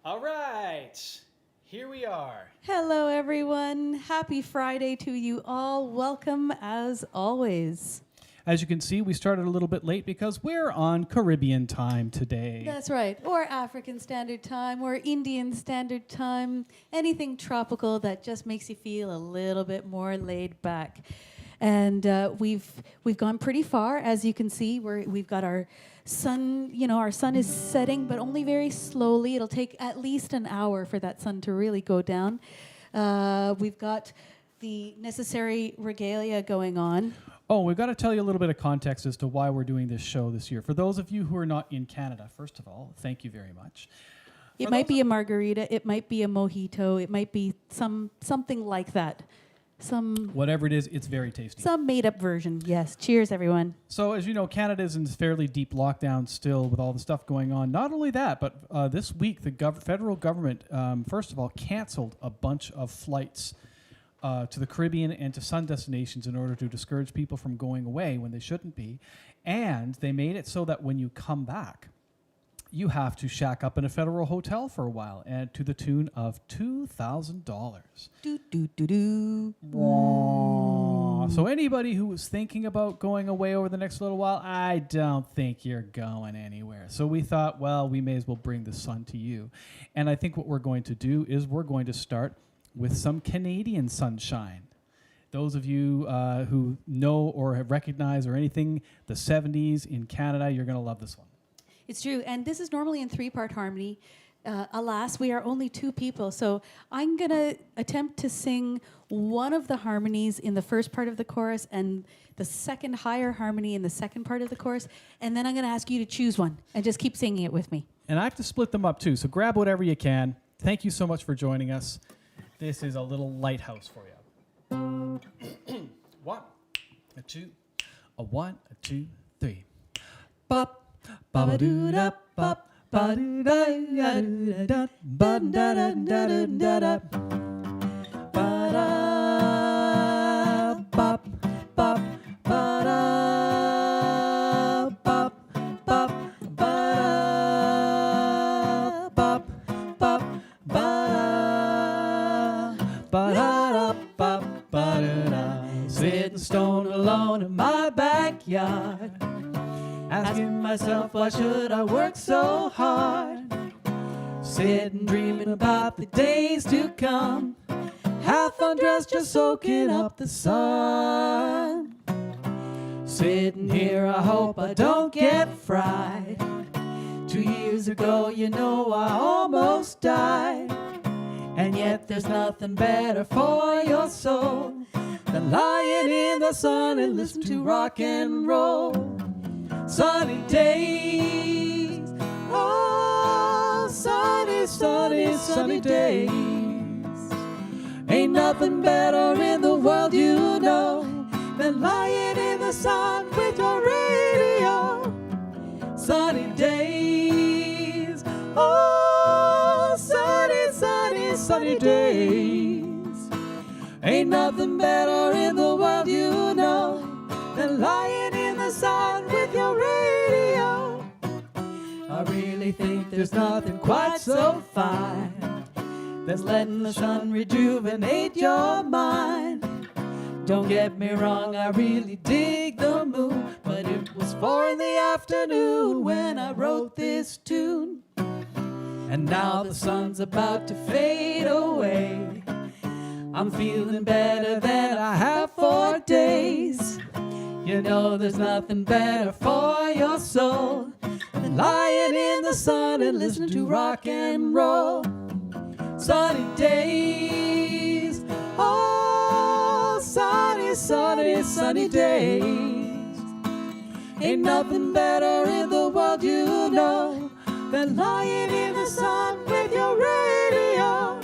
All right, here we are. Hello, everyone. Happy Friday to you all. Welcome, as always. As you can see, we started a little bit late because we're on Caribbean time today. That's right. Or African Standard Time, or Indian Standard Time. Anything tropical that just makes you feel a little bit more laid back. And we've gone pretty far, as you can see. We've got our sun. Our sun is setting, but only very slowly. It'll take at least an hour for that sun to really go down. We've got the necessary regalia going on. Oh, we've got to tell you a little bit of context as to why we're doing this show this year. For those of you who are not in Canada, first of all, thank you very much. It might be a margarita. It might be a mojito. It might be something like that. Whatever it is, it's very tasty. Some made-up version, yes. Cheers, everyone. So, as you know, Canada is in fairly deep lockdown still with all the stuff going on. Not only that, but this week the federal government, first of all, canceled a bunch of flights to the Caribbean and to sun destinations in order to discourage people from going away when they shouldn't be. And they made it so that when you come back, you have to shack up in a federal hotel for a while, and to the tune of $2,000. So anybody who was thinking about going away over the next little while, I don't think you're going anywhere. So we thought, well, we may as well bring the sun to you. And I think what we're going to do is we're going to start with some Canadian sunshine. Those of you who know or have recognized or anything the 70s in Canada, you're going to love this one. It's true, and this is normally in three-part harmony. Alas, we are only two people, so I'm going to attempt to sing one of the harmonies in the first part of the chorus and the second higher harmony in the second part of the chorus, and then I'm going to ask you to choose one and just keep singing it with me. And I have to split them up too, so grab whatever you can. Thank you so much for joining us. This is a little lighthouse for you. One, a two, a one, a two, three. Bop. Ba doo da bop ba doo da da da ba da da da da da ba da bop bop ba da bop bop ba da bop bop ba da bop ba da. Sitting stone alone in my backyard, asking myself, why should I work so hard? Sitting dreaming about the days to come, half undressed just soaking up the sun. Sitting here, I hope I don't get fried. 2 years ago, I almost died. And yet there's nothing better for your soul than lying in the sun and listening to rock and roll. Sunny days, oh, sunny, sunny, sunny days. Ain't nothing better in the world, than lying in the sun with your radio. Sunny days, oh, sunny, sunny, sunny days. Ain't nothing better in the world, than lying in the sun with your radio. I really think there's nothing quite so fine as letting the sun rejuvenate your mind. Don't get me wrong, I really dig the moon, but it was 4 in the afternoon when I wrote this tune. And now the sun's about to fade away. I'm feeling better than I have for days. There's nothing better for your soul than lying in the sun and listening to rock and roll. Sunny days, oh, sunny, sunny, sunny days. Ain't nothing better in the world, than lying in the sun with your radio.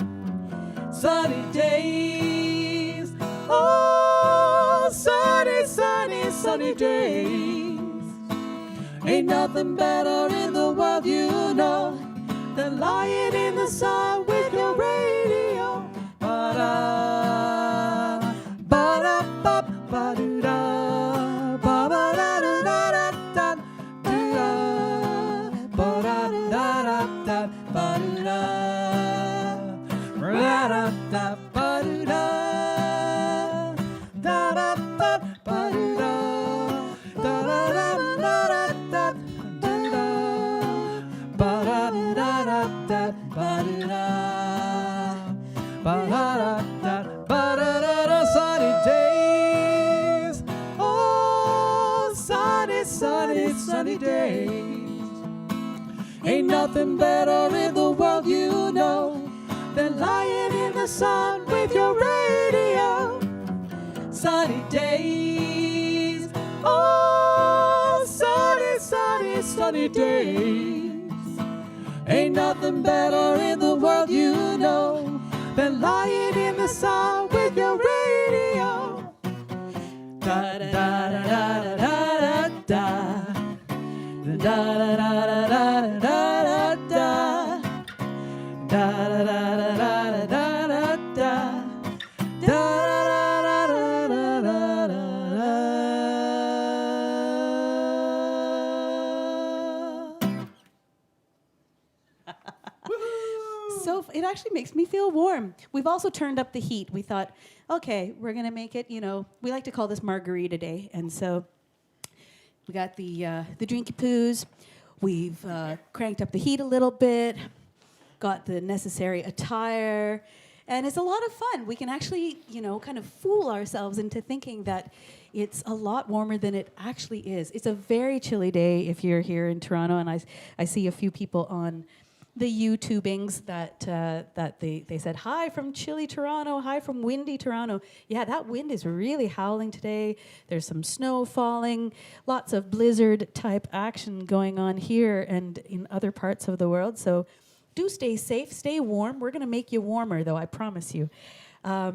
Sunny days, oh, sunny, sunny, sunny days. Ain't nothing better in the world, than lying in the sun with your radio. Ba-da, ba-da, ba, ba-doo-da, ba-ba-da-da-da-da-da, ba-da, ba-da-da-da-da, ba-doo-da. ba-da-da, da-da-da, ba-da-da, da-da-da, da-da-da, da-da-da, ba-da-da-da-da, ba-da-da, ba-da-da-da, ba-da-da-da, sunny days. Oh, sunny, sunny, sunny days. Ain't nothing better in the world, you know, than lying in the sun with your radio. Sunny days, oh, sunny, sunny, sunny days. Ain't nothing better in the world, you know, than lying in the sun with your radio. Da da da da da da da. Da da da da da da da. Da da da da da da da da. Da da da da da da da. So it actually makes me feel warm. We've also turned up the heat. We thought, okay, we're gonna make it. You know, we like to call this Margarita Day, and so we got the drinky poos. We've cranked up the heat a little bit. Got the necessary attire, and it's a lot of fun. We can actually, you know, kind of fool ourselves into thinking that it's a lot warmer than it actually is. It's a very chilly day if you're here in Toronto, and I see a few people on the YouTubings that they said, hi from chilly Toronto, hi from windy Toronto. Yeah, that wind is really howling today. There's some snow falling, lots of blizzard type action going on here and in other parts of the world. So do stay safe, stay warm. We're gonna make you warmer though, I promise you. All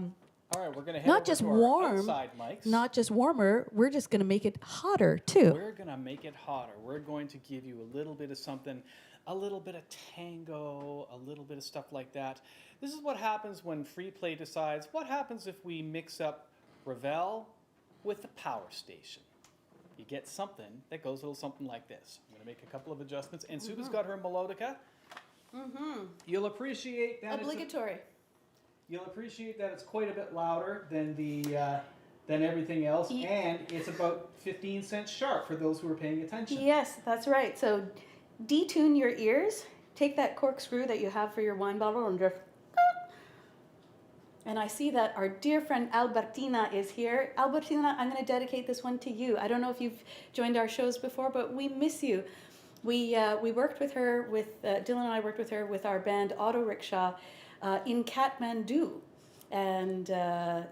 right, we're gonna head Not over just to our warm, outside mics. not just warmer, we're just gonna make it hotter too. We're gonna make it hotter. We're going to give you a little bit of something, a little bit of tango, a little bit of stuff like that. This is what happens when FreePlay decides, what happens if we mix up Ravel with the power station? You get something that goes a little something like this. I'm gonna make a couple of adjustments, and Suba's got her melodica. You'll appreciate that. Obligatory. You'll appreciate that it's quite a bit louder than than everything else, and it's about 15 cents sharp for those who are paying attention. Yes, that's right. So detune your ears. Take that corkscrew that you have for your wine bottle and just. And I see that our dear friend Albertina is here. Albertina, I'm going to dedicate this one to you. I don't know if you've joined our shows before, but we miss you. We worked with her, Dylan and I worked with her with our band Auto Rickshaw in Kathmandu. And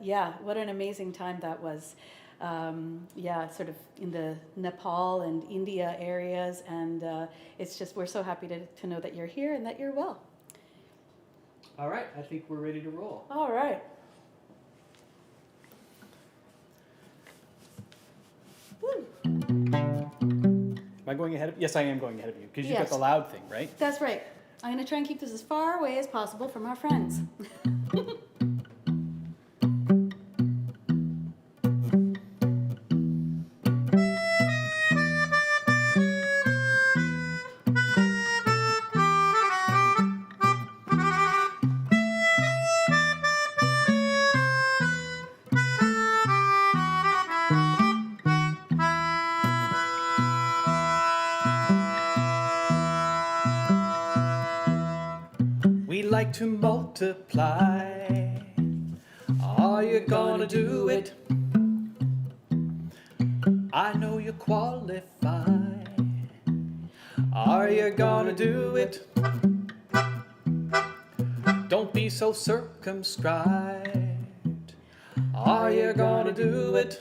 yeah, what an amazing time that was. Yeah, sort of in the Nepal and India areas. And it's just, we're so happy to know that you're here and that you're well. All right, I think we're ready to roll. All right. Woo. Am I going ahead of you? Yes, I am going ahead of you, because you've got the loud thing, right? That's right. I'm going to try and keep this as far away as possible from our friends. We like to multiply. Are you gonna do it? I know you qualify. Are you gonna do it? Don't be so circumscribed. Are you gonna do it?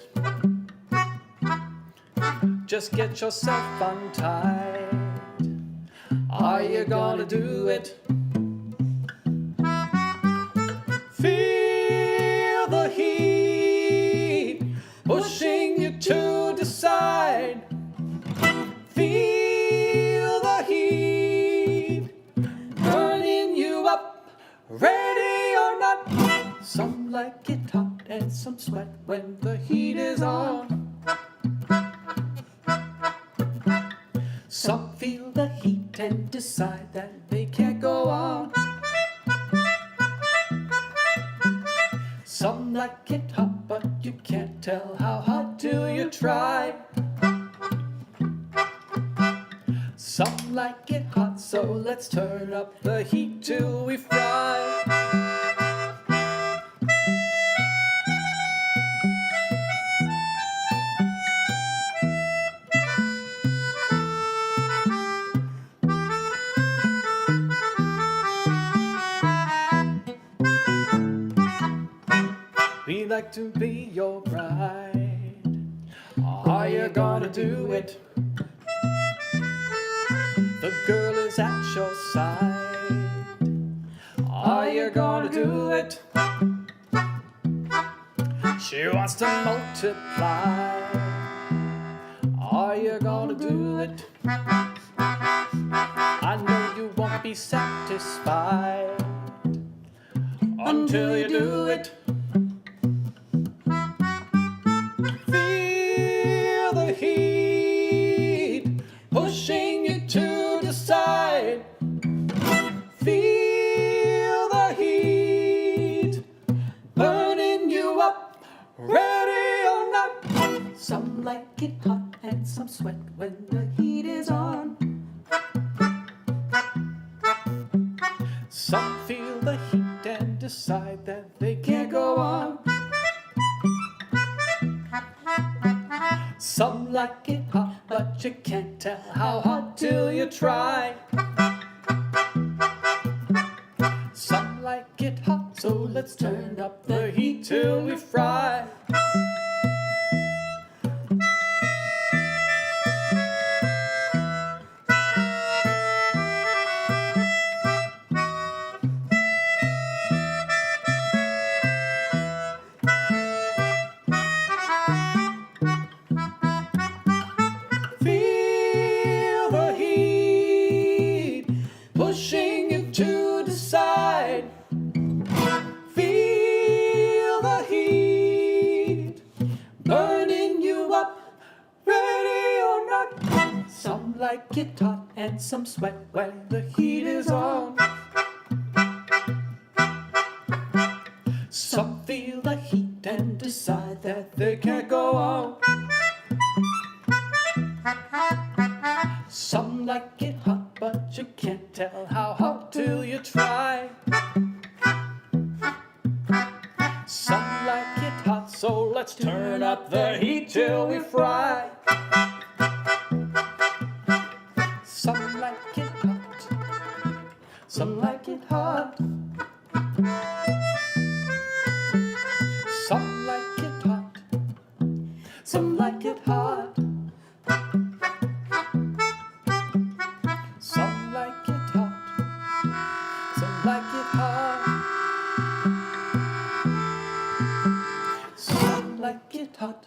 Just get yourself untied. Are you gonna do it? Feel the heat pushing you to decide. Feel the heat burning you up, ready or not. Some like it hot and some sweat when the heat is on. Some feel the heat and decide that they can't go on. Some like it hot, but you can't tell how hot till you try. Some like it hot, so let's turn up the heat till we fry. We like to be your bride. Are you gonna do it? The girl is at your side. Are you gonna do it? She wants to multiply. Are you gonna do it? I know you won't be satisfied until you do it. Feel the heat pushing you to decide. Feel the heat burning you up, ready or not. Some like it hot and some sweat when the heat is on. Some feel the heat and decide that they can't go on. Some like it hot, but you can't tell how hot till you try. Some like it hot, so let's turn up the heat till we fry. Feel the heat pushing you to decide. Feel the heat burning you up, ready or not. Some like it hot and some sweat when the heat is on. Some feel the heat and decide that they can't go on. Some like it hot, but you can't tell how hot till you try. Some like it hot, so let's turn up the heat till we fry. Some like it hot, some like it hot. Some like it hot, some like it hot. Some like it hot, some like it hot. Some like it hot,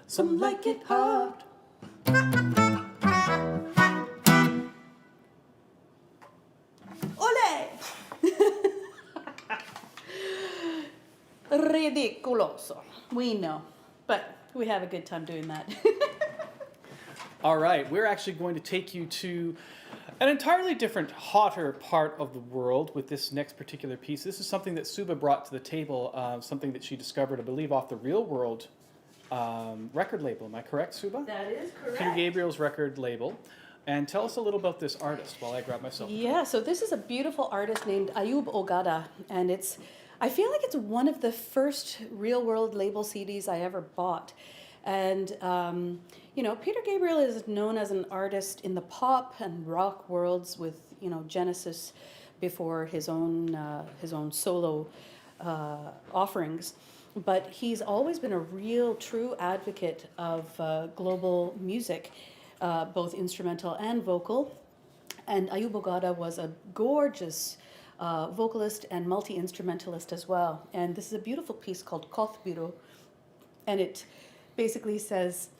some like it hot. Ole! Ridiculoso. We know, but we have a good time doing that. All right, we're actually going to take you to an entirely different, hotter part of the world with this next particular piece. This is something that Suba brought to the table, something that she discovered, I believe, off the Real World record label. Am I correct, Suba? That is correct. Peter Gabriel's record label. And tell us a little about this artist while I grab myself. Yeah, so this is a beautiful artist named Ayub Ogada, and I feel like it's one of the first Real World label CDs I ever bought. And, Peter Gabriel is known as an artist in the pop and rock worlds with, Genesis before his own solo offerings. But he's always been a real, true advocate of global music, both instrumental and vocal. And Ayub Ogada was a gorgeous vocalist and multi-instrumentalist as well. And this is a beautiful piece called Kothbiro. And it basically says,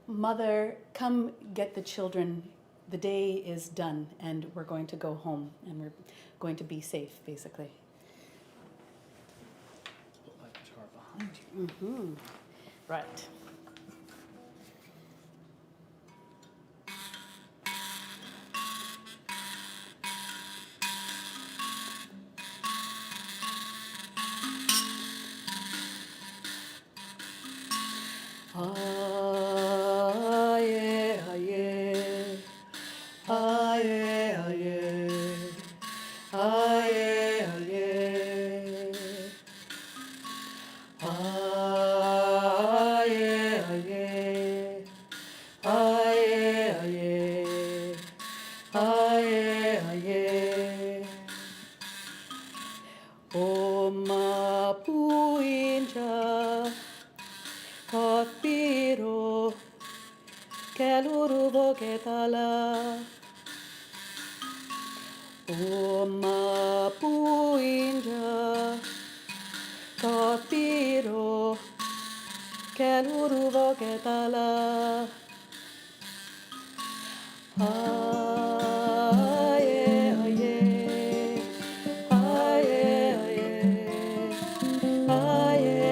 Mother, come get the children. The day is done and we're going to go home and we're going to be safe, basically. Put my guitar behind you. Mm-hmm. Right. Aye, aye, aye, aye, aye, aye. Aye, aye, aye, aye, aye, aye. O mapuinja, kapiro, keluru ketala. O mapuinja, kapiro, keluru ketala. Aye, aye, aye, aye, aye, aye.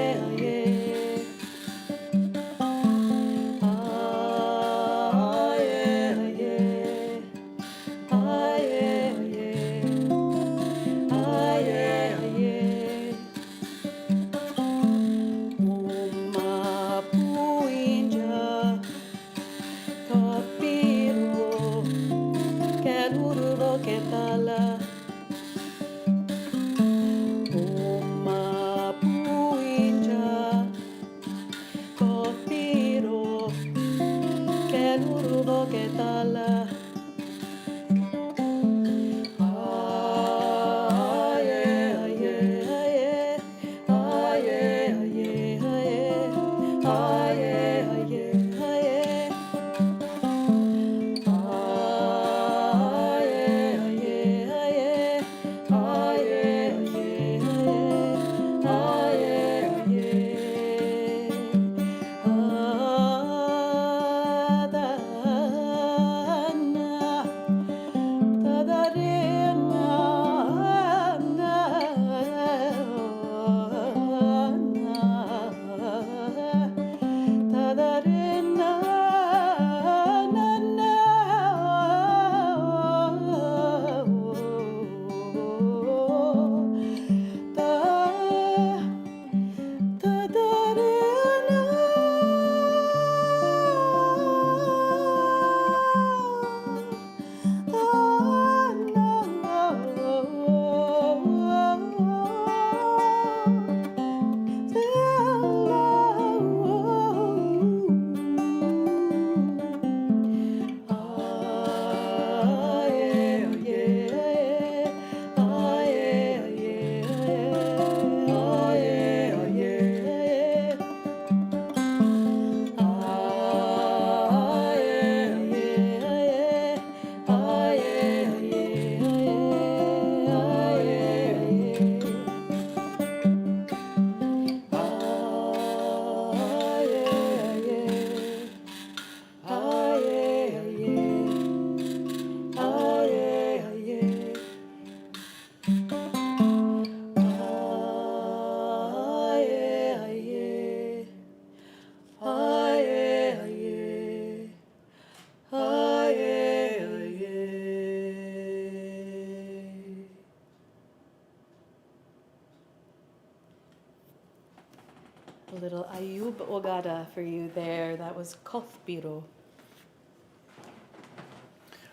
A little Ayub Ogada for you there. That was Kothbiro.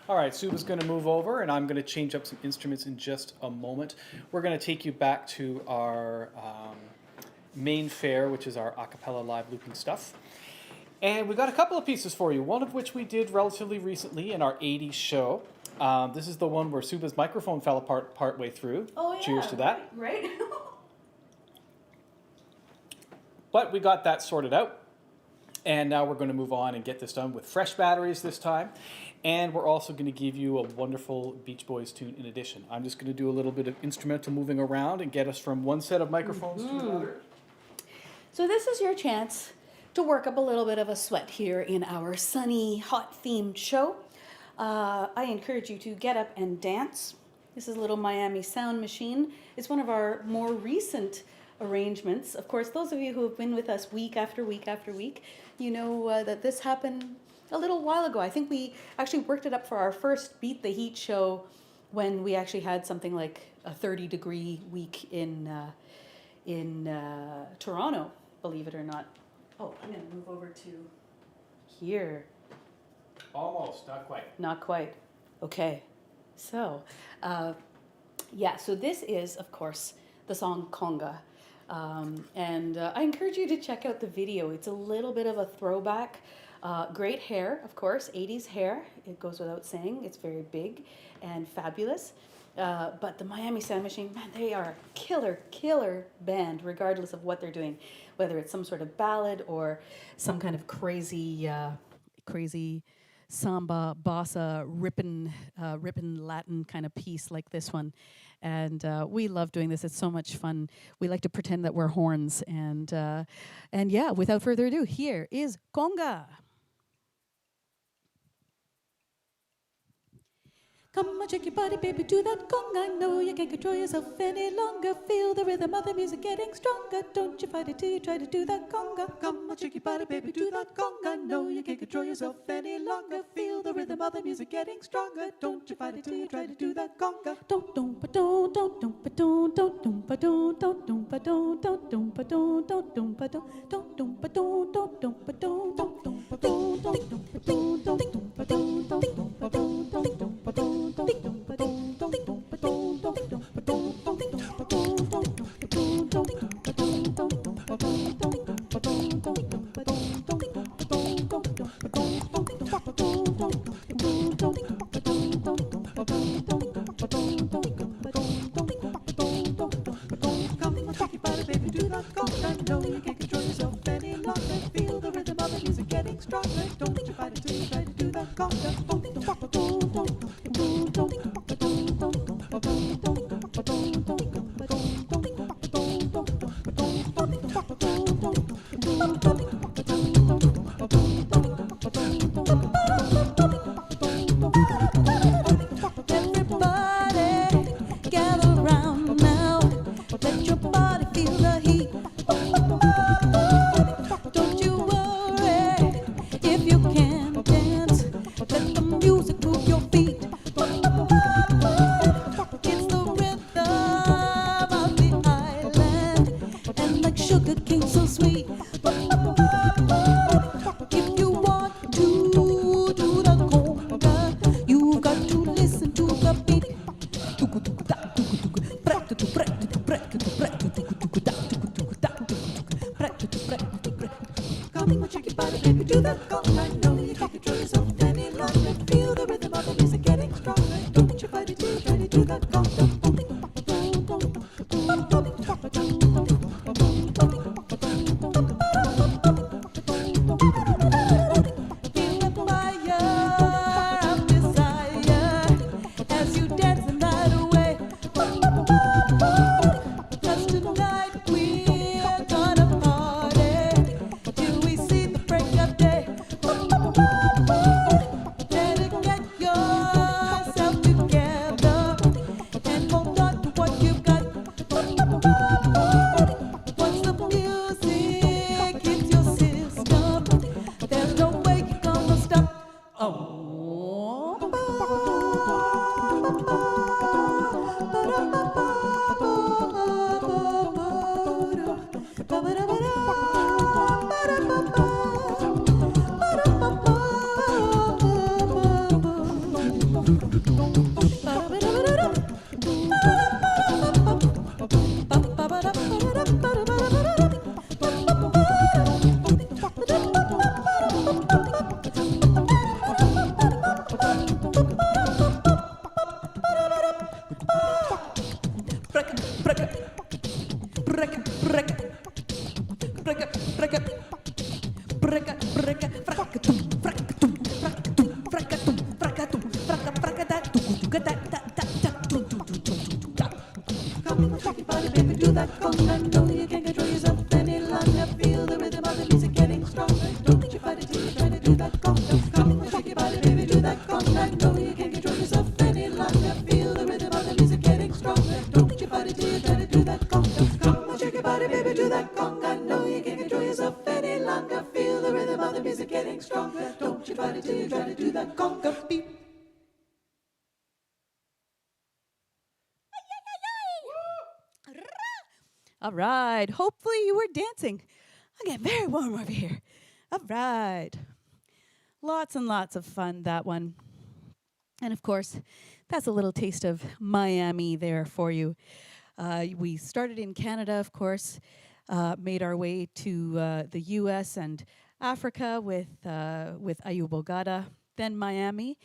All right, Suba's going to move over, and I'm going to change up some instruments in just a moment. We're going to take you back to our main fair, which is our a cappella live looping stuff. And we've got a couple of pieces for you, one of which we did relatively recently in our 80s show. This is the one where Suba's microphone fell apart partway through. Oh, yeah. Cheers to that. Right? But we got that sorted out. And now we're going to move on and get this done with fresh batteries this time. And we're also going to give you a wonderful Beach Boys tune in addition. I'm just going to do a little bit of instrumental moving around and get us from one set of microphones to another. So this is your chance to work up a little bit of a sweat here in our sunny, hot-themed show. I encourage you to get up and dance. This is Little Miami Sound Machine. It's one of our more recent arrangements. Of course, those of you who have been with us week after week after week, you know that this happened a little while ago. I think we actually worked it up for our first Beat the Heat show when we actually had something like a 30-degree week in Toronto, believe it or not. Oh, I'm going to move over to here. Almost, not quite. Not quite. Okay. So, so this is, of course, the song Conga. And I encourage you to check out the video. It's a little bit of a throwback. Great hair, of course, 80s hair. It goes without saying. It's very big and fabulous. But the Miami Sound Machine, man, they are a killer band, regardless of what they're doing, whether it's some sort of ballad or some kind of crazy samba, bossa, rippin' Latin kind of piece like this one. And we love doing this. It's so much fun. We like to pretend that we're horns. And yeah, without further ado, here is Conga. Come on, shake your body, baby, do that conga. No, you can't control yourself any longer. Feel the rhythm of the music getting stronger. Don't you fight it till you try to do that conga. Come on, shake your body, baby, do that conga. No, you can't control yourself any longer. Feel the rhythm of the music getting stronger. Don't you fight it till you try to do that conga. Don't ba don't ba don't ba don't ba don't ba don't ba don't ba don't ba All right. Hopefully you were dancing. I'm getting very warm over here. All right. Lots and lots of fun, that one. And of course, that's a little taste of Miami there for you. We started in Canada, of course, made our way to the U.S. and Africa with Ayubogada, then Miami.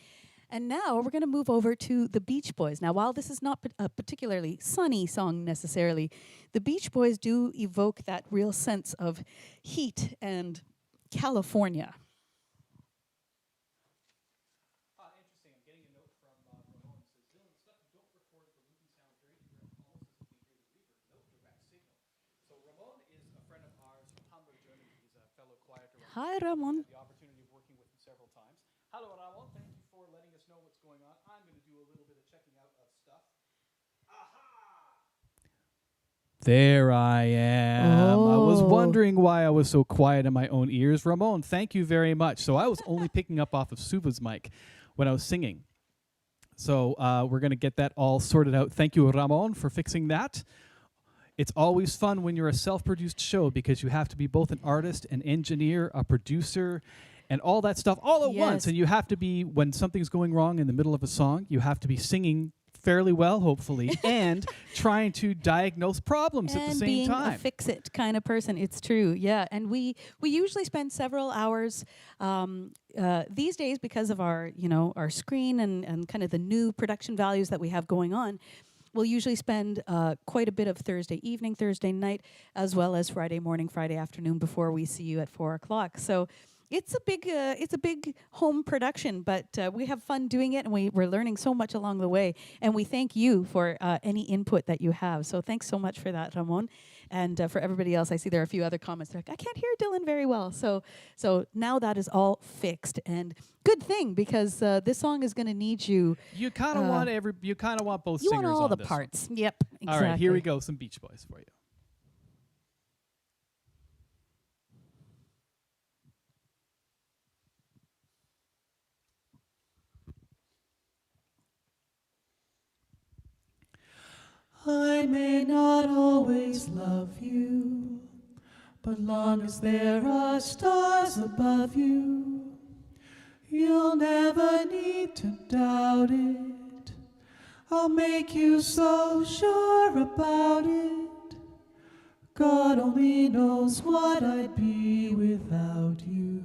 And now we're going to move over to the Beach Boys. Now, while this is not a particularly sunny song necessarily, the Beach Boys do evoke that real sense of heat and California. Interesting. I'm getting a note from Ramon. It says, Dylan, stuff you don't record for movie sounds very direct almost as if we hear the reverb. No direct signal. So Ramon is a friend of ours from Hamburg, Germany. He's a fellow choir director. Hi, Ramon. I've had the opportunity of working with him several times. Hello, Ramon. Thank you for letting us know what's going on. I'm going to do a little bit of checking out of stuff. There I am. I was wondering why I was so quiet in my own ears. Ramon, thank you very much. So I was only picking up off of Suva's mic when I was singing. So we're going to get that all sorted out. Thank you, Ramon, for fixing that. It's always fun when you're a self-produced show because you have to be both an artist, an engineer, a producer, and all that stuff all at once. And you have to be, when something's going wrong in the middle of a song, you have to be singing fairly well, hopefully, and trying to diagnose problems at the same time. And being a fix-it kind of person, it's true, yeah. And we usually spend several hours these days because of our, our screen and kind of the new production values that we have going on. We'll usually spend quite a bit of Thursday evening, Thursday night, as well as Friday morning, Friday afternoon before we see you at 4 o'clock. So it's a big home production, but we have fun doing it, and we're learning so much along the way. And we thank you for any input that you have. So thanks so much for that, Ramon. And for everybody else, I see there are a few other comments. They're like, I can't hear Dylan very well. So now that is all fixed, and good thing, because this song is going to need you. You kind of want both you singers want all on the this parts. one. Yep. Exactly. All right, here we go. Some Beach Boys for you. I may not always love you, but long as there are stars above you, you'll never need to doubt it. I'll make you so sure about it. God only knows what I'd be without you.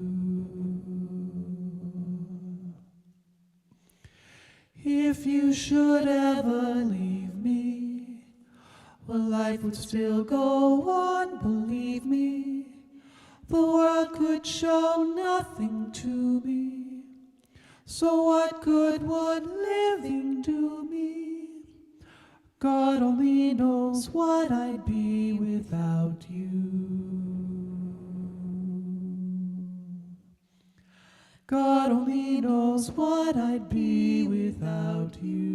If you should ever leave me, well, life would still go on, believe me. The world could show nothing to me. So what good would living do me? God only knows what I'd be without you. God only knows what I'd be without you.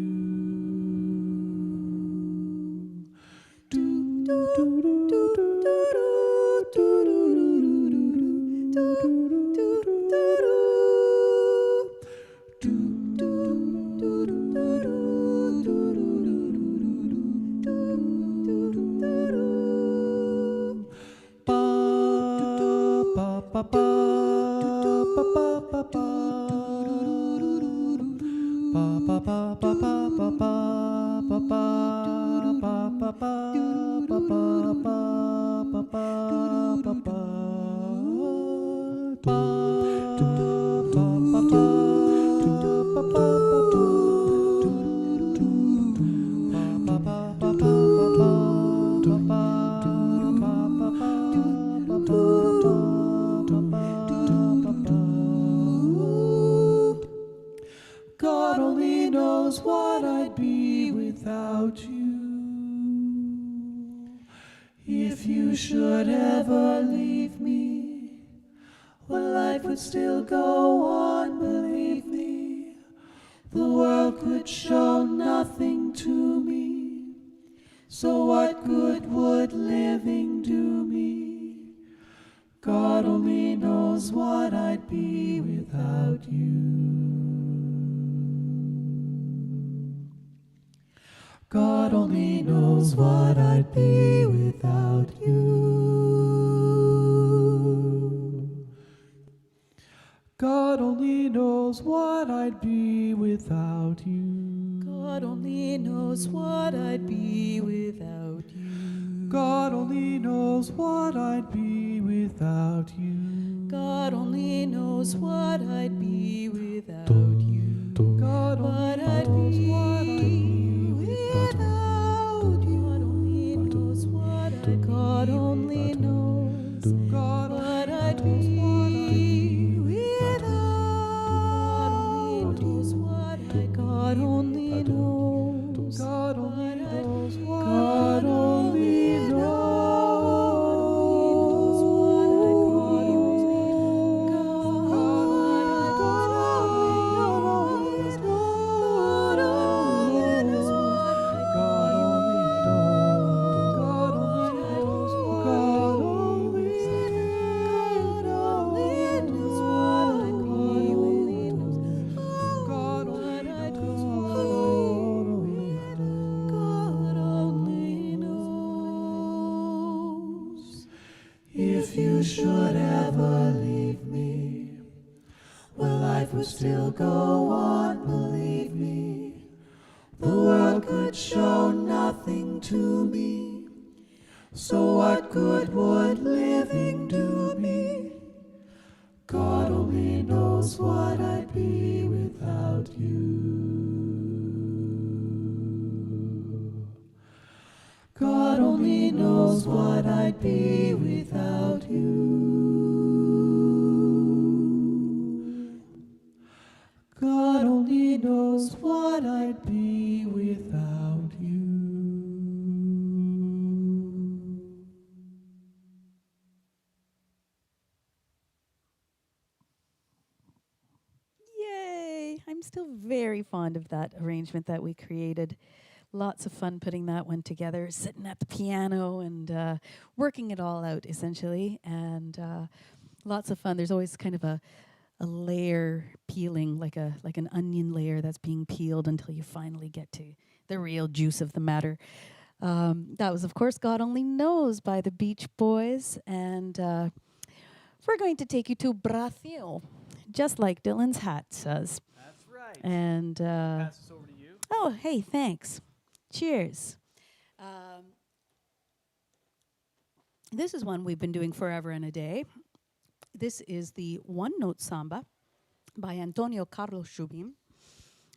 God only knows what I'd be without you. If you should ever leave me, well, life would still go on, believe me. The world could show nothing to me. So what good would living do me? God only knows what I'd be without you. God only knows what I'd be without you. knows what I'd be without you. God only knows what I'd be without you. God only knows what I'd be without you. God only knows what I'd be without you. God What only I'd knows be what I'd be without you. God only knows what I'd be. God only knows God what I'd only be without. without. God only knows what I. God only knows. God only knows what God only If you should ever leave me, well, life would still go on, believe me. The world could show nothing to me, so what good would living do me? God only knows what I'd be without you. God only knows what I'd be without you. God only knows what I'd be without you. Yay! I'm still very fond of that arrangement that we created. Lots of fun putting that one together, sitting at the piano and working it all out, essentially. And lots of fun. There's always kind of a layer peeling, like an onion layer that's being peeled until you finally get to the real juice of the matter. That was, of course, God Only Knows by the Beach Boys. And we're going to take you to Brazil, just like Dylan's hat says. That's right. And Pass this over to you. oh, hey, thanks. Cheers. This is one we've been doing forever and a day. This is the one-note samba by Antonio Carlos Jobim.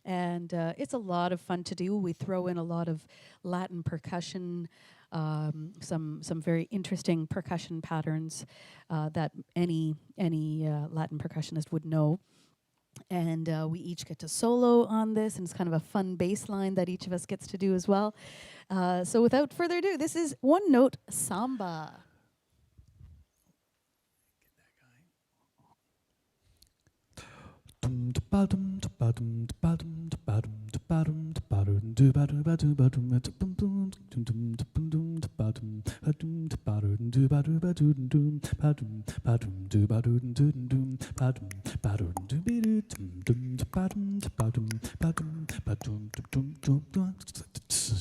And it's a lot of fun to do. We throw in a lot of Latin percussion, some very interesting percussion patterns that any Latin percussionist would know. And we each get to solo on this, and it's kind of a fun bass line that each of us gets to do as well. So without further ado, this is One Note Samba.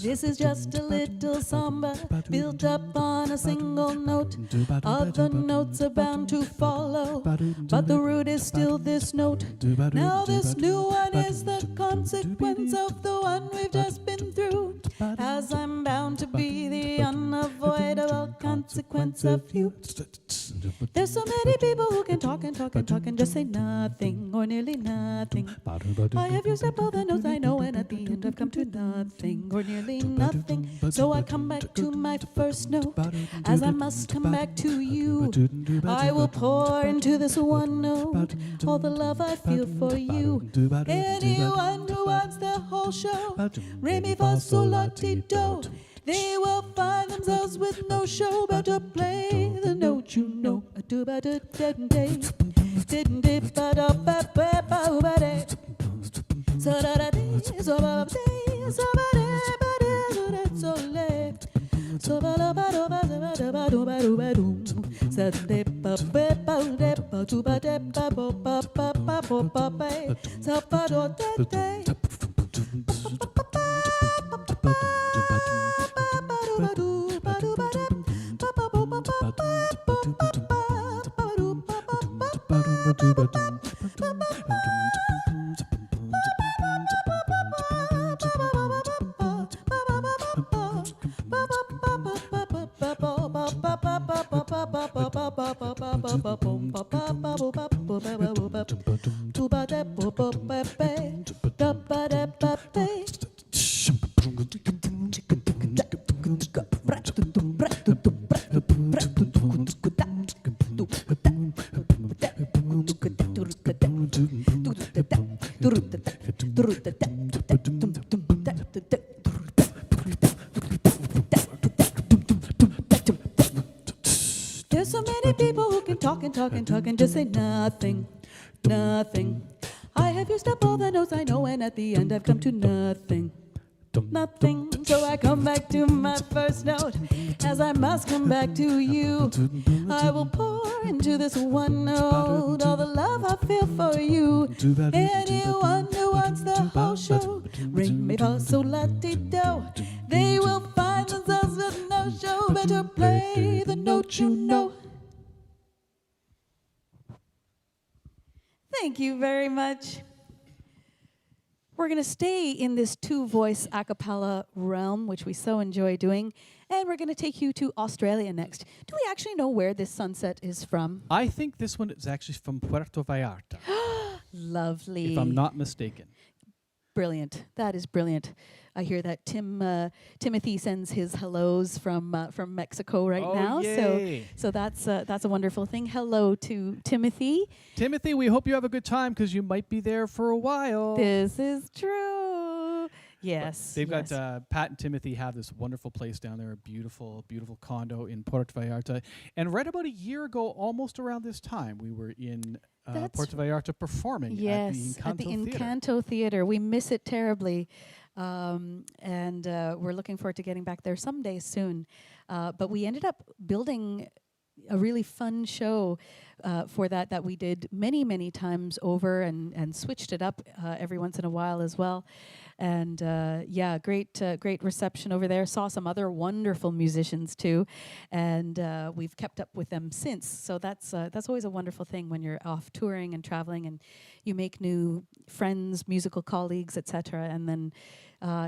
This is just a little samba built up on a single note. Other notes are bound to follow, but the root is still this note. Now this new one is the consequence of the one we've just been through, as I'm bound to be the unavoidable consequence of you. There's so many people who can talk and talk and talk and just say nothing or nearly nothing. I have used up all the notes I know, and at the end I've come to nothing or nearly nothing. So I come back to my first note, as I must come back to you. I will pour into this one note all the love I feel for you. Anyone who wants the whole show, re mi fa sol la ti do, they will find themselves with no show but to play the note you know. A do ba do didn't day, didn't dip ba da ba ba ba ba da. So da da day, so ba day, so ba da ba da so da so le. So ba da ba do ba da ba do ba do ba do. So de ba ba ba de ba do ba de ba bo ba ba ba bo ba ba. So ba do de de. There's so many people who can talk and talk and talk and just say nothing, nothing. I have used up all the notes I know, and at the end I've come to nothing, nothing. So I come back to my first note, as I must come back to you. I will pour into this one note all the love I feel for you. Anyone who wants the whole show, ring me fa sol la ti do. They will find themselves with no show. Better play the note you know. Thank you very much. We're going to stay in this two-voice a cappella realm, which we so enjoy doing, and we're going to take you to Australia next. Do we actually know where this sunset is from? I think this one is actually from Puerto Vallarta, Lovely. if I'm not mistaken. Brilliant. That is brilliant. I hear that Timothy sends his hellos from Mexico right now. Yay. So that's a wonderful thing. Hello to Timothy. Timothy, we hope you have a good time because you might be there for a while. This is true. Yes. They've yes. got Pat and Timothy have this wonderful place down there, a beautiful, beautiful condo in Puerto Vallarta. And right about a year ago, almost around this time, we were in Puerto Vallarta performing at the Encanto Theater. We miss it terribly. And we're looking forward to getting back there someday soon. But we ended up building a really fun show for that we did many, many times over and switched it up every once in a while as well. And great reception over there. Saw some other wonderful musicians too, and we've kept up with them since. So that's always a wonderful thing when you're off touring and traveling, and you make new friends, musical colleagues, etc. And then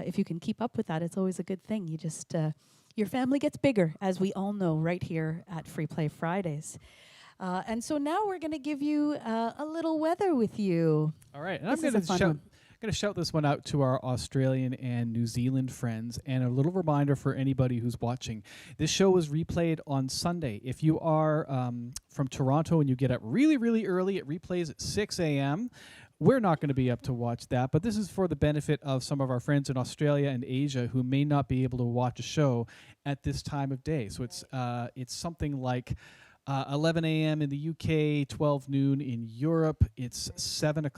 if you can keep up with that, it's always a good thing. You just your family gets bigger, as we all know, right here at FreePlay Fridays. And so now we're going to give you a little weather with you. All right, and This I'm is a going fun to one. shout this one out to our Australian and New Zealand friends, and a little reminder for anybody who's watching. This show was replayed on Sunday. If you are from Toronto and you get up really, really early, it replays at 6 a.m. We're not going to be up to watch that, but this is for the benefit of some of our friends in Australia and Asia who may not be able to watch a show at this time of day. So it's something like 11 a.m. in the UK, 12 noon in Europe. It's 7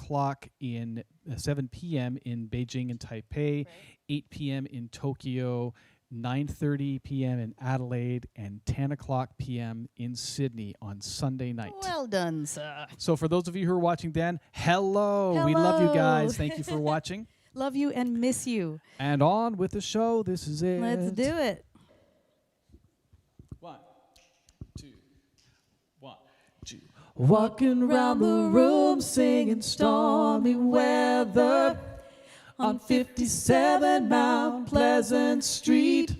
p.m. in Beijing and Taipei, 8 p.m. in Tokyo, 9:30 p.m. in Adelaide, and 10 o'clock p.m. in Sydney on Sunday night. Well done, sir. So for those of you who are watching then, hello. We love you guys. Thank you for watching. Love you and miss you. And on with the show. This is it. Let's do it. 1, 2, 1, 2. Walking around the room singing stormy weather on 57 Mount Pleasant Street.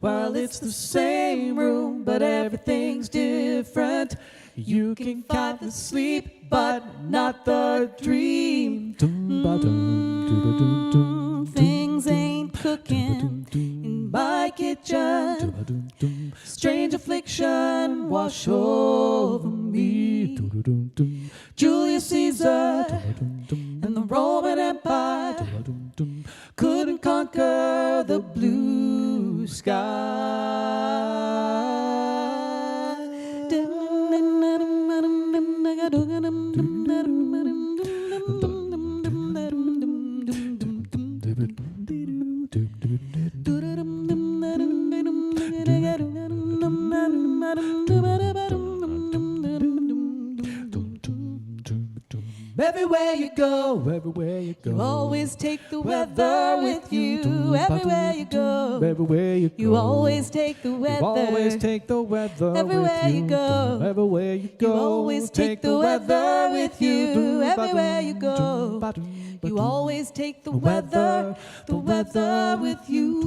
Well, it's the same room, but everything's different. You can find the sleep, but not the dream. Things ain't cooking in my kitchen. Strange affliction wash over me. Julius Caesar and the Roman Empire couldn't conquer the blue sky. Everywhere you go, everywhere you go, You always take the weather with you. Everywhere you go. everywhere you go. You always take the You weather. always take the weather Everywhere with you go. Everywhere you go. You always take the weather with you. Everywhere you go. You always take the weather with you.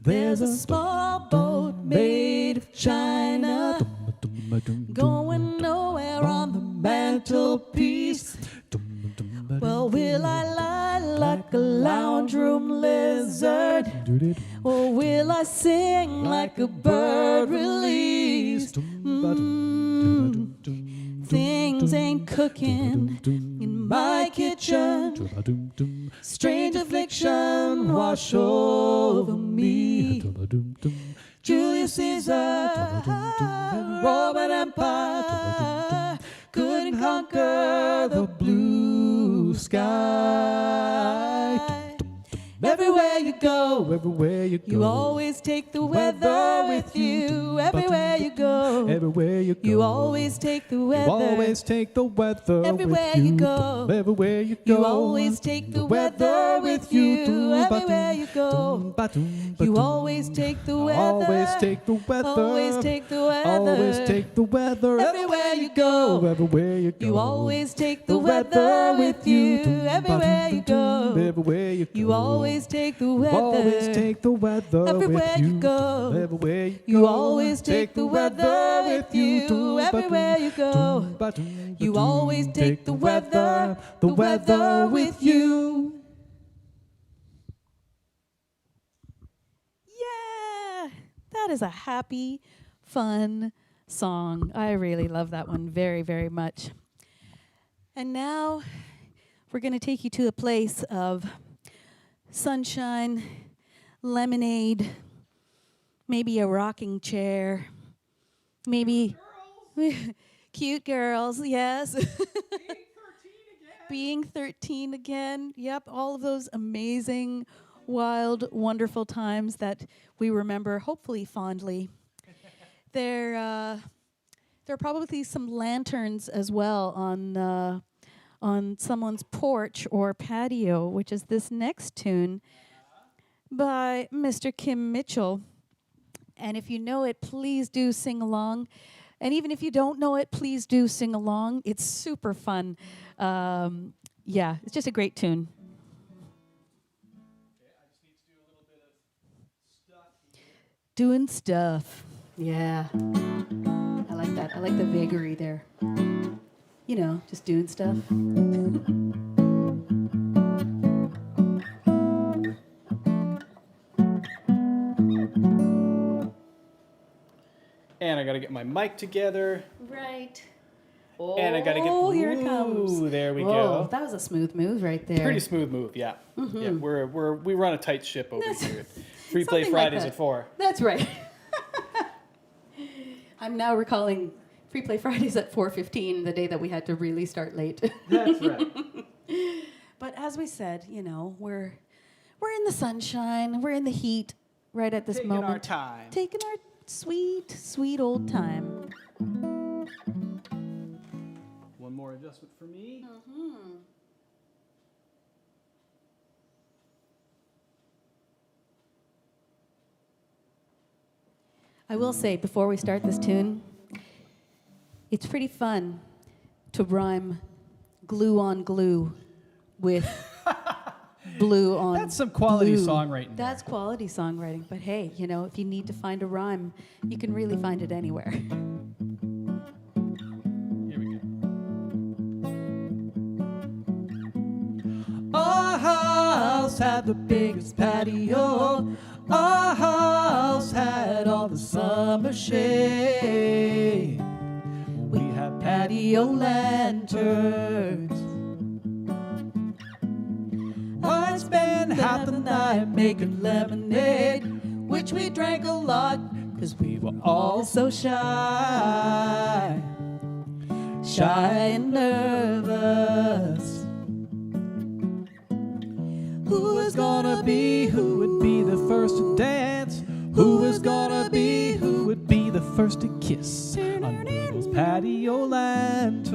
There's a small boat made of china going nowhere on the mantelpiece. Well, will I lie like a lounge room lizard, or will I sing like a bird released? Things ain't cooking in my kitchen. Strange affliction wash over me. Julius Caesar, Roman Empire couldn't conquer the blue sky. Everywhere you go, you always take the weather with you. Everywhere you go, you always take the weather. Everywhere you go, you always take the weather with you. Everywhere you go, you always take the weather. Always take the weather. Everywhere you go, you always take the weather with you. Everywhere you go, you always take the weather. Everywhere you go, you always take the weather with you. Everywhere you go, you always take the weather with you. Yeah, that is a happy, fun song. I really love that one very, very much. And now we're going to take you to a place of sunshine, lemonade, maybe a rocking chair, maybe cute girls, yes. Being 13 again. Yep, all of those amazing, wild, wonderful times that we remember, hopefully fondly. There are probably some lanterns as well on someone's porch or patio, which is this next tune by Mr. Kim Mitchell. And if you know it, please do sing along. And even if you don't know it, please do sing along. It's super fun. Yeah, it's just a great tune. Okay, I just need to do a little bit of stuff here. Doing stuff. Yeah. I like that. I like the vagary there. You know, just doing stuff. And I got to get my mic together. Right. And I got to get... Oh, here it comes. Ooh, there we Whoa, go. that was a smooth move right there. Pretty smooth move, yeah. Mm-hmm. Yeah, we run a tight ship over here. FreePlay Something Fridays like at 4. That's right. I'm now recalling FreePlay Fridays at 4:15, the day that we had to really start late. That's right. But as we said, you know, we're in the sunshine, we're in the heat right at this Taking moment. our time. Taking our sweet, sweet old time. One more adjustment for me. Mm-hmm. I will say, before we start this tune, it's pretty fun to rhyme glue on glue with blue on That's some quality blue. songwriting. That's quality songwriting. But hey, you know, if you need to find a rhyme, you can really find it anywhere. Here we go. Our house had the biggest patio. Our house had all the summer shade. We had patio lanterns. I'd spend half the night making lemonade, which we drank a lot, 'cause we were all so shy. Shy and nervous. Who was gonna be, who would be the first to dance? Who was gonna be, who would be the first to kiss under those patio lanterns?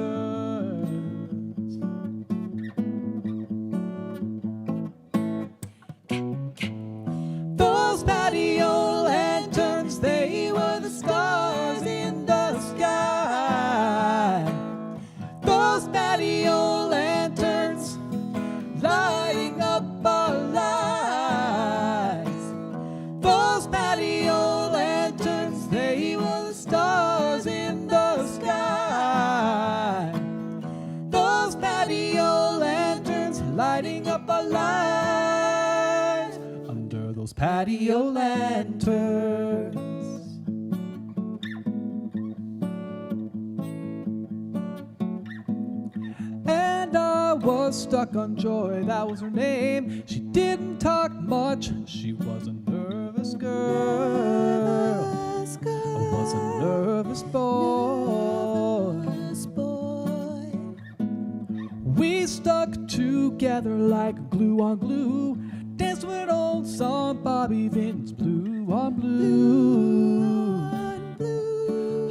Those patio lanterns, they were the stars patio lanterns. And I was stuck on Joy, that was her name. She didn't talk much, she was a nervous girl. I was a nervous boy. We stuck together like glue on glue. Danced to an old song, Bobby Vinton's Blue on Blue.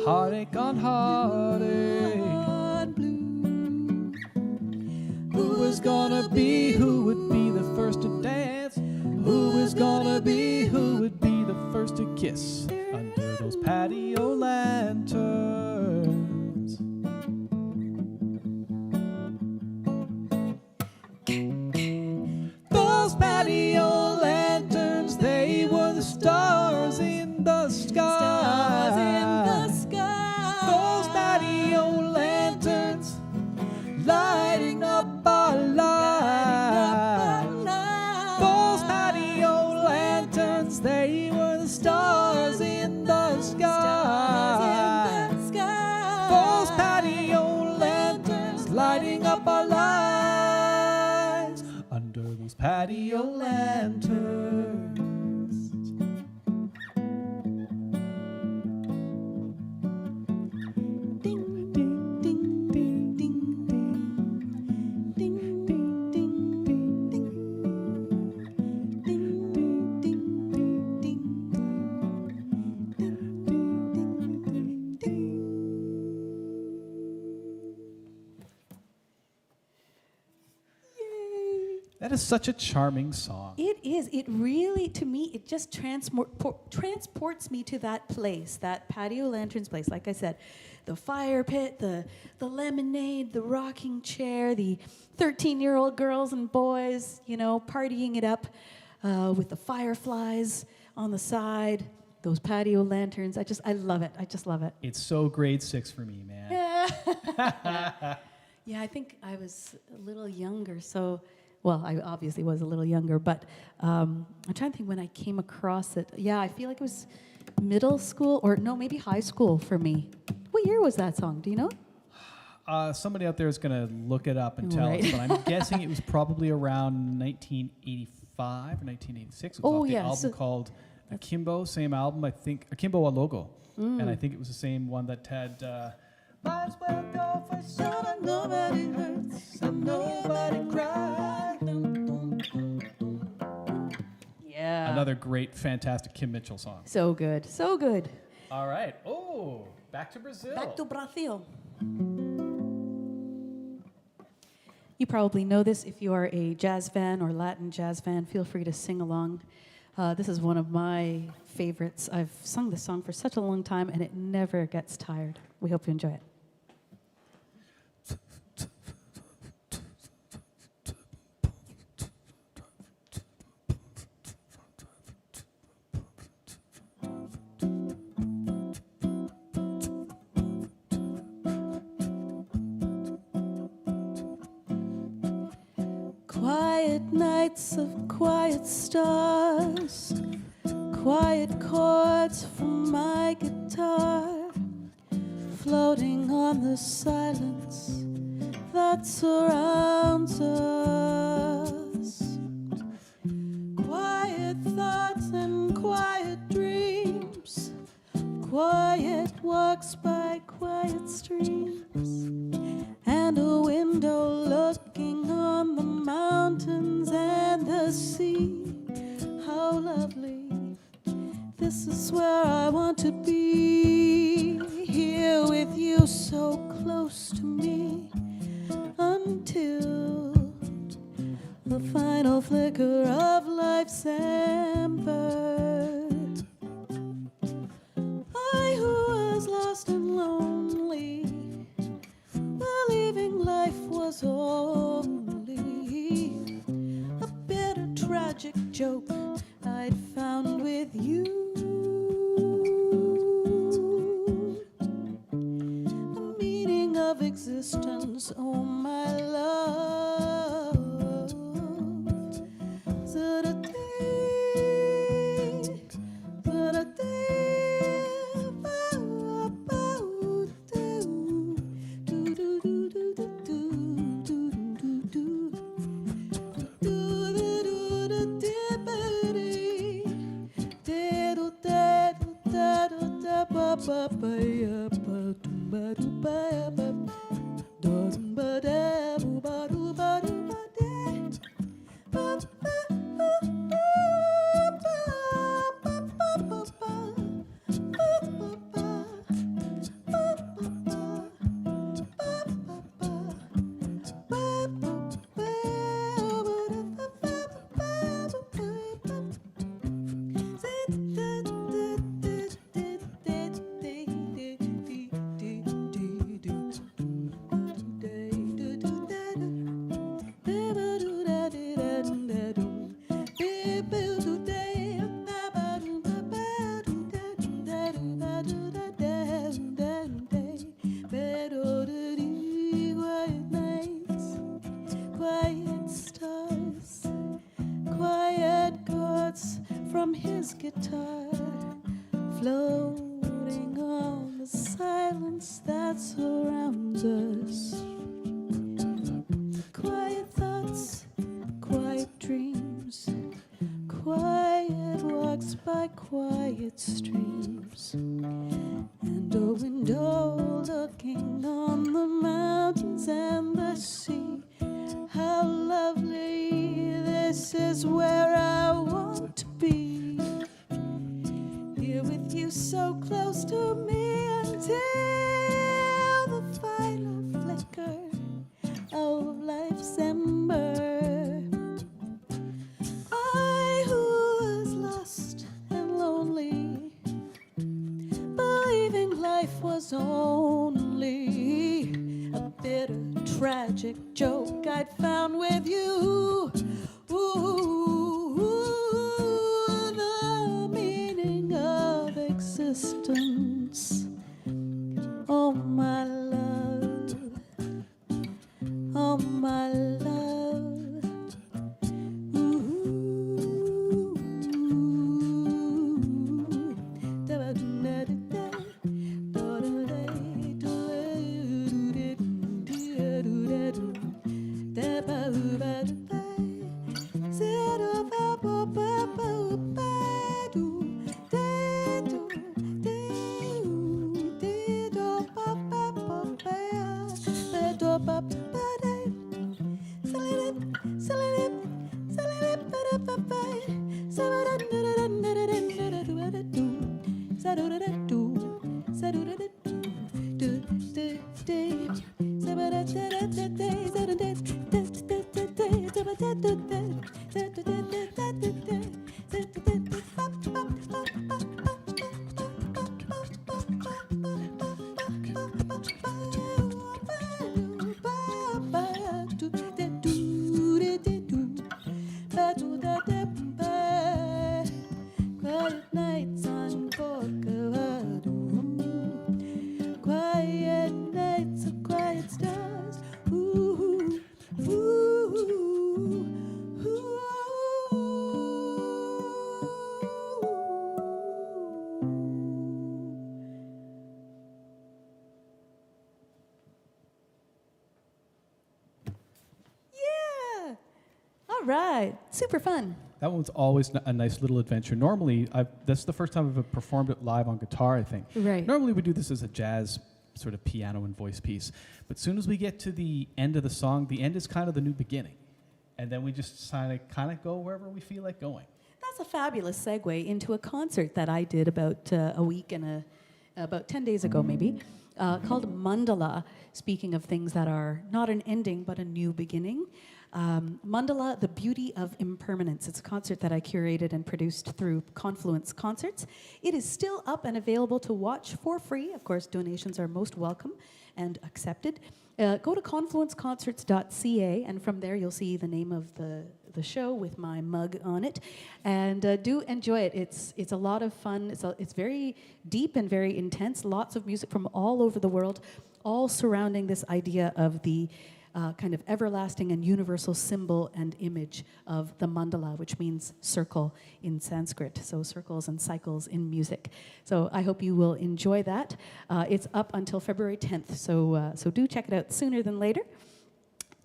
Heartache on heartache. Who was gonna be, who would be the first to dance? Who was gonna be, who would be the first to kiss? Under those patio lanterns. Those patio lanterns, they were the stars in the sky. Those patio lanterns, lighting up our lives. Those patio lanterns, they were the stars in the sky. Those patio lanterns, lighting up our lives. Under those patio lanterns. Ding, ding, ding, ding, ding, ding, ding, ding, ding, ding, ding, ding, ding, ding, ding, ding, ding. That is such a charming song. It is. It really, to me, it just transports me to that place, that patio lanterns place. Like I said, the fire pit, the lemonade, the rocking chair, the 13-year-old girls and boys, you know, partying it up with the fireflies on the side, those patio lanterns. I love it. I just love it. It's so grade 6 for me, man. Yeah, I think I was a little younger, so... Well, I obviously was a little younger, but I'm trying to think when I came across it. Yeah, I feel like it was middle school, or no, maybe high school for me. What year was that song? Do you know? Somebody out there is going to look it up and tell Right. us, but I'm guessing it was probably around 1985 or 1986. It was off the album called Akimbo, same album, I think, Akimbo a Logo. And I think it was the same one that had... Might as well go for so that nobody hurts and nobody cries. Yeah. Another great, fantastic Kim Mitchell song. So good. So good. All right. Oh, back to Brazil. Back to Brazil. You probably know this if you are a jazz fan or Latin jazz fan. Feel free to sing along. This is one of my favorites. I've sung this song for such a long time, and it never gets tired. We hope you enjoy it. Quiet nights of quiet stars, quiet chords from my guitar, floating on the silence that surrounds us. Quiet thoughts and quiet dreams, quiet walks by quiet streams, and a window looking on the mountains and the sea. How lovely, this is where I want to be, here with you so close to me, until the final flicker of life's ember. I who was lost and lonely, believing life was only a bitter tragic joke I'd found with you. The meaning of existence, oh my love, is it a day From his guitar, floating on the silence that surrounds us. Quiet thoughts, quiet dreams, quiet walks by quiet streams, and a window looking on the mountains and the sea. How lovely, this is where I want to be. Here with you so close to me until the final flicker of life's ember. I who was lost and lonely, believing life was only a bitter, tragic joke I'd found with you. The meaning of existence. Oh, my love. Oh, my love. Quiet nights on Corcovado, quiet nights of quiet stars. Ooh, ooh, ooh. Yeah! All right, super fun. That one's always a nice little adventure. Normally, that's the first time I've performed it live on guitar, I think. Right. Normally, we do this as a jazz sort of piano and voice piece. But as soon as we get to the end of the song, the end is kind of the new beginning. And then we just kind of go wherever we feel like going. That's a fabulous segue into a concert that I did about a week and about 10 days ago, maybe, called Mandala, speaking of things that are not an ending, but a new beginning. Mandala, The Beauty of Impermanence. It's a concert that I curated and produced through Confluence Concerts. It is still up and available to watch for free. Of course, donations are most welcome and accepted. Go to confluenceconcerts.ca, and from there you'll see the name of the show with my mug on it. And do enjoy it. It's a lot of fun. It's very deep and very intense. Lots of music from all over the world, all surrounding this idea of the kind of everlasting and universal symbol and image of the mandala, which means circle in Sanskrit. So circles and cycles in music. So I hope you will enjoy that. It's up until February 10th, so do check it out sooner than later.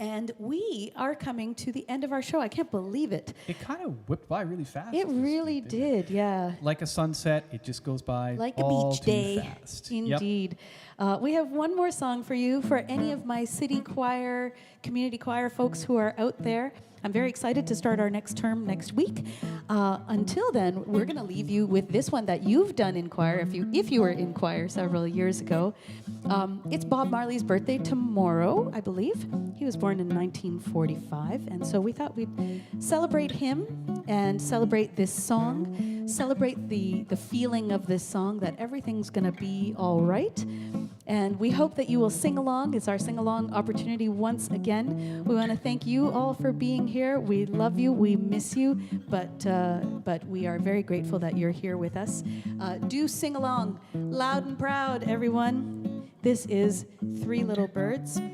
And we are coming to the end of our show. I can't believe it. It kind of whipped by really fast. It this really week, didn't it? did, yeah. Like a sunset, it just goes by Like a all beach too day. fast. Yep. Indeed. We have one more song for you for any of my city choir, community choir folks who are out there. I'm very excited to start our next term next week. Until then, we're going to leave you with this one that you've done in choir, if you were in choir several years ago. It's Bob Marley's birthday tomorrow, I believe. He was born in 1945, and so we thought we'd celebrate him and celebrate this song, celebrate the feeling of this song that everything's going to be all right. And we hope that you will sing along. It's our sing-along opportunity once again. We want to thank you all for being here. We love you. We miss you. But we are very grateful that you're here with us. Do sing along loud and proud, everyone. This is Three Little Birds. Here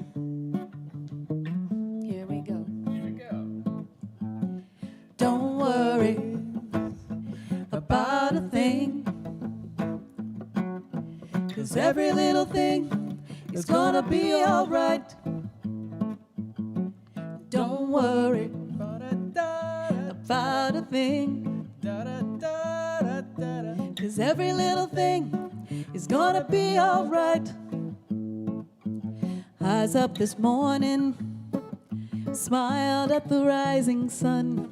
we go. Here we go. Don't worry about a thing, 'cause every little thing is gonna be alright. Don't worry about a thing, 'cause every little thing is gonna be alright. Eyes up this morning, smiled at the rising sun.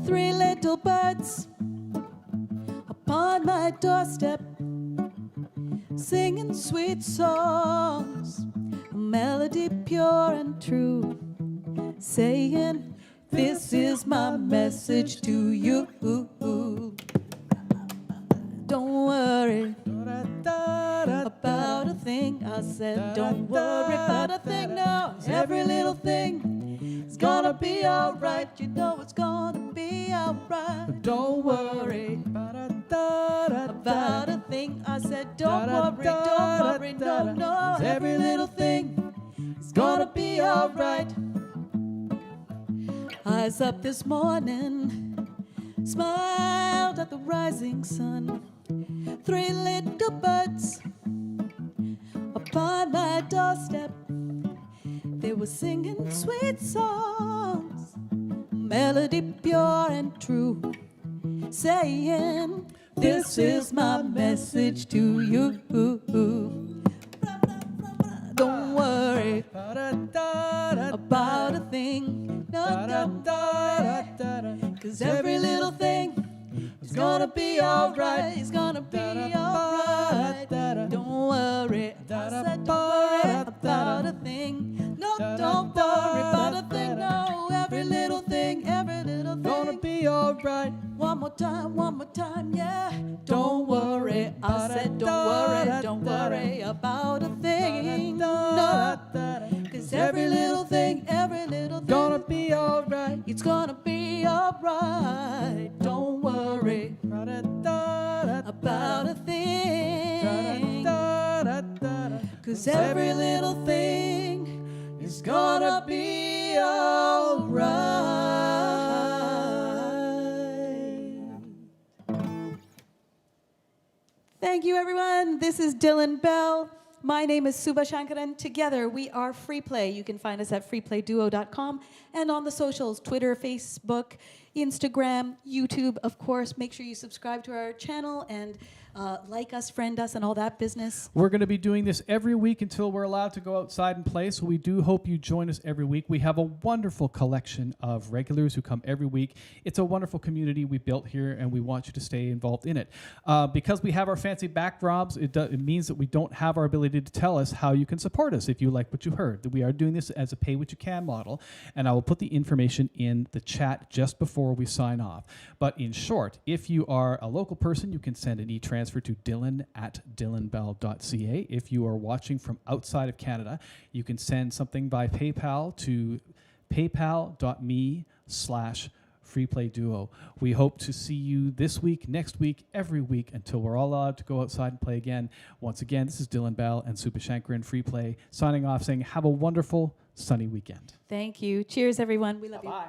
Three little birds upon my doorstep, singing sweet songs, a melody pure and true, saying, this is my message to you. Don't worry about a thing. I said, don't worry about a thing now. Every little thing is gonna be alright. You know it's gonna be alright. Don't worry about a thing. I said, don't worry, no, no. Every little thing is gonna be alright. Eyes up this morning, smiled at the rising sun. Three little birds upon my doorstep, they were singing sweet songs, melody pure and true, saying, this is my message to you. Don't worry about a thing, no, don't worry, 'cause every little thing is gonna be alright, it's gonna be alright. Don't worry, I said don't worry about a thing, no, don't worry about a thing, no, every little thing, gonna be alright. One more time, yeah. Don't worry, I said don't worry about a thing, no, 'cause every little thing, gonna be alright, it's gonna be alright. Don't worry about a thing, 'cause every little thing is gonna be alright. Thank you, everyone. This is Dylan Bell. My name is Subha Shankaran. Together, we are FreePlay. You can find us at freeplayduo.com and on the socials, Twitter, Facebook, Instagram, YouTube, of course. Make sure you subscribe to our channel and like us, friend us, and all that business. We're going to be doing this every week until we're allowed to go outside and play, so we do hope you join us every week. We have a wonderful collection of regulars who come every week. It's a wonderful community we built here, and we want you to stay involved in it. Because we have our fancy backdrops, it means that we don't have our ability to tell us how you can support us if you like what you heard. We are doing this as a pay-what-you-can model, and I will put the information in the chat just before we sign off. But in short, if you are a local person, you can send an e-transfer to dylan@dylanbell.ca. If you are watching from outside of Canada, you can send something by PayPal to paypal.me/FreePlayDuo. We hope to see you this week, next week, every week until we're all allowed to go outside and play again. Once again, this is Dylan Bell and Subha Shankaran, FreePlay, signing off saying have a wonderful, sunny weekend. Thank you. Cheers, everyone. We love you. Bye.